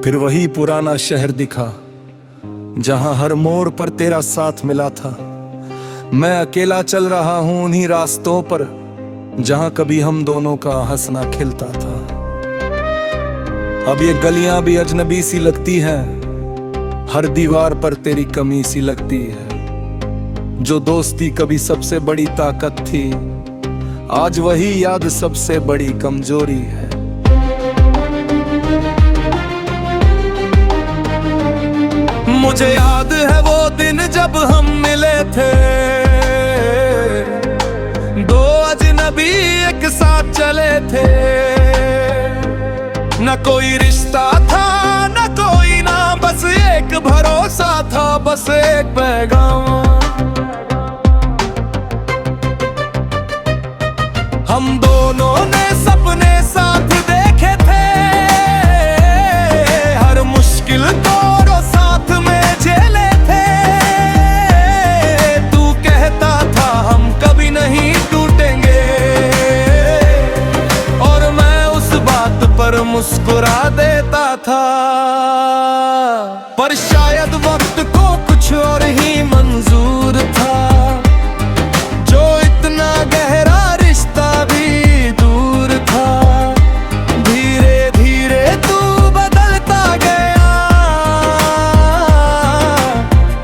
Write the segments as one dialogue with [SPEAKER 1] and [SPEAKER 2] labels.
[SPEAKER 1] फिर वही पुराना शहर दिखा जहां हर मोड़ पर तेरा साथ मिला था। मैं अकेला चल रहा हूं उन्हीं रास्तों पर जहां कभी हम दोनों का हंसना खिलता था। अब ये गलियां भी अजनबी सी लगती हैं, हर दीवार पर तेरी कमी सी लगती है। जो दोस्ती कभी सबसे बड़ी ताकत थी, आज वही याद सबसे बड़ी कमजोरी है। मुझे याद है वो दिन जब हम मिले थे, दो अजनबी एक साथ चले थे। न कोई रिश्ता था न कोई नाम, बस एक भरोसा था, बस एक पैगाम। हम दोनों ने सपने साथ देखे थे, हर मुश्किल को साथ में झेले थे। तू कहता था हम कभी नहीं टूटेंगे, और मैं उस बात पर मुस्कुरा देता था। पर शायद वक्त को कुछ और ही मंजूर था, जो इतना गहरा रिश्ता भी दूर था। धीरे धीरे तू बदलता गया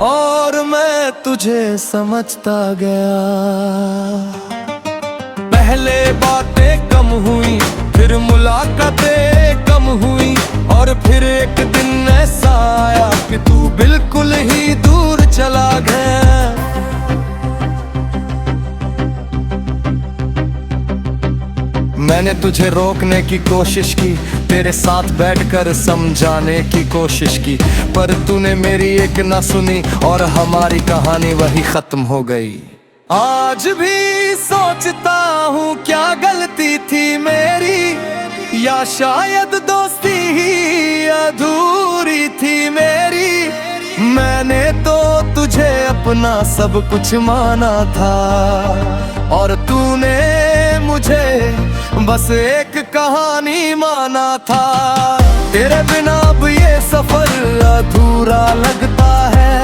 [SPEAKER 1] और मैं तुझे समझता गया। पहले बातें कम हुई, फिर मुलाकातें कम हुई, और फिर एक दिन ऐसा आया कि तू बिल्कुल ही दूर चला गया। मैंने तुझे रोकने की कोशिश की, तेरे साथ बैठकर समझाने की कोशिश की, पर तूने मेरी एक ना सुनी और हमारी कहानी वही खत्म हो गई। आज भी सोचता हूँ क्या गलती थी मेरी, या शायद दोस्ती ही अधूरी थी मेरी। मैंने तो तुझे अपना सब कुछ माना था, और तूने मुझे बस एक कहानी माना था। तेरे बिना अब ये सफर अधूरा लगता है,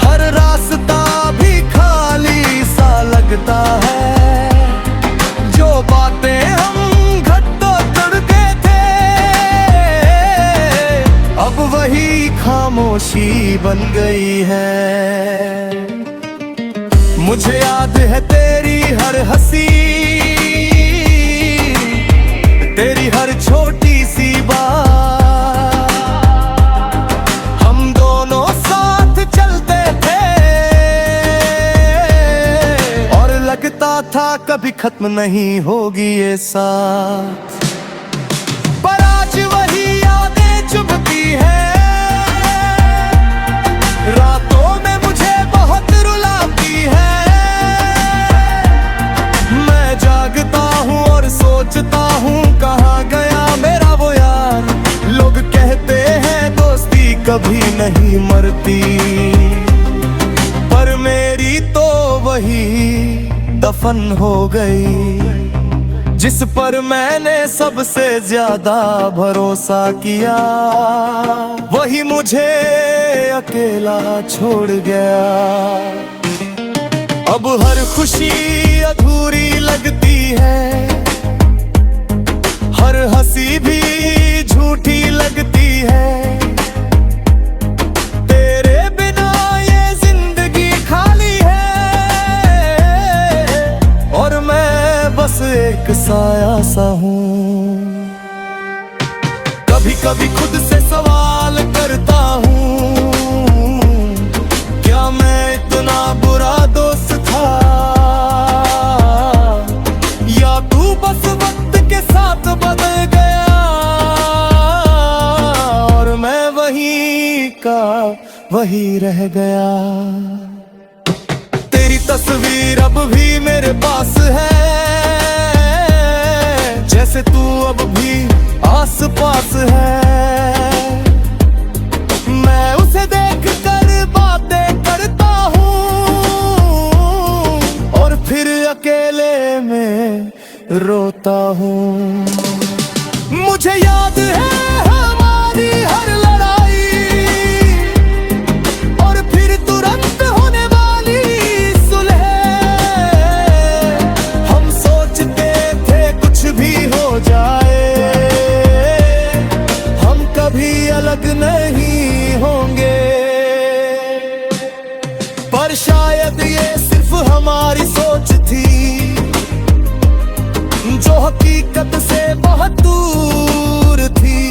[SPEAKER 1] हर रास्ता भी खाली सा लगता है। जो बातें हम घंटों करते थे, अब वही खामोशी बन गई है। मुझे याद है तेरी हर हंसी, तेरी हर छोटी सी बात। हम दोनों साथ चलते थे, और लगता था कभी खत्म नहीं होगी ये साथ। पर आज वही यादें चुभती है, रातों में मुझे बहुत रुलाती है। मैं जागता हूँ और सोचता हूँ कहाँ गया मेरा वो यार। लोग कहते हैं दोस्ती कभी नहीं मरती, पर मेरी तो वही दफन हो गई, जिस पर मैंने सबसे ज्यादा भरोसा किया। वही मुझे अकेला छोड़ गया। अब हर खुशी अधूरी लगती है, हर हंसी भी झूठी लगती है। तेरे बिना ये जिंदगी खाली है, और मैं बस एक साया सा हूँ। कभी कभी खुद से सवाल करता हूँ, क्या मैं इतना बुरा दोस्त था, या तू बस वक्त के साथ बदल गया, और मैं वही का वही रह गया। तेरी तस्वीर अब भी मेरे पास है, जैसे तू अब भी आस पास है। मैं उसे देख कर बातें करता हूँ, और फिर अकेले में रोता हूँ। मुझे याद है हमारी हर पर शायद ये सिर्फ हमारी सोच थी, जो हकीकत से बहुत दूर थी।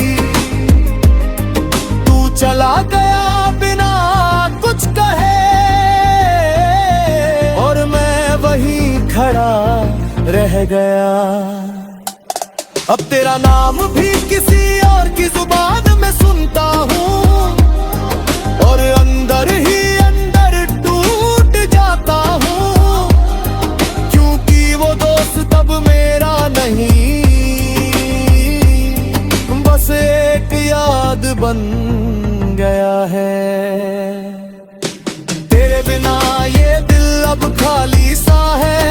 [SPEAKER 1] तू चला गया बिना कुछ कहे, और मैं वहीं खड़ा रह गया। अब तेरा नाम भी किसी और की जुबान में सुनता हूँ, और अंदर ही अंदर टूट जाता हूँ, क्योंकि वो दोस्त अब मेरा नहीं, बस एक याद बन गया है। तेरे बिना ये दिल अब खाली सा है,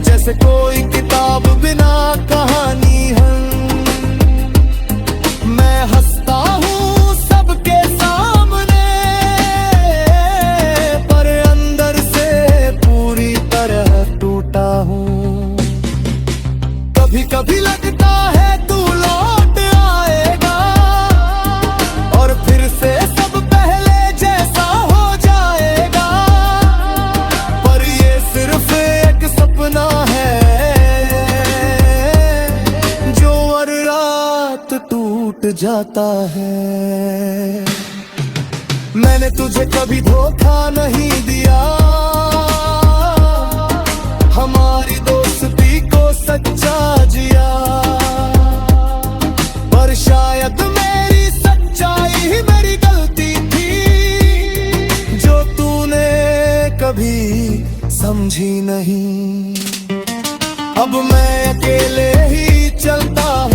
[SPEAKER 1] जैसे कोई किताब बिना कहानी है। मैं हंसता हूँ सबके सामने, पर अंदर से पूरी तरह टूटा हूँ। कभी कभी लगता है तू लौट आएगा, और फिर से सब पहले जैसा हो जाएगा, पर ये सिर्फ एक सपना है, जो हर रात टूट जाता है। मैंने तुझे कभी धोखा नहीं दिया, हमारी दोस्ती को सच्चा जिया, पर शायद मेरी सच्चाई ही मेरी गलती थी, जो तूने कभी समझी नहीं। अब मैं अकेले ही चलता हूँ,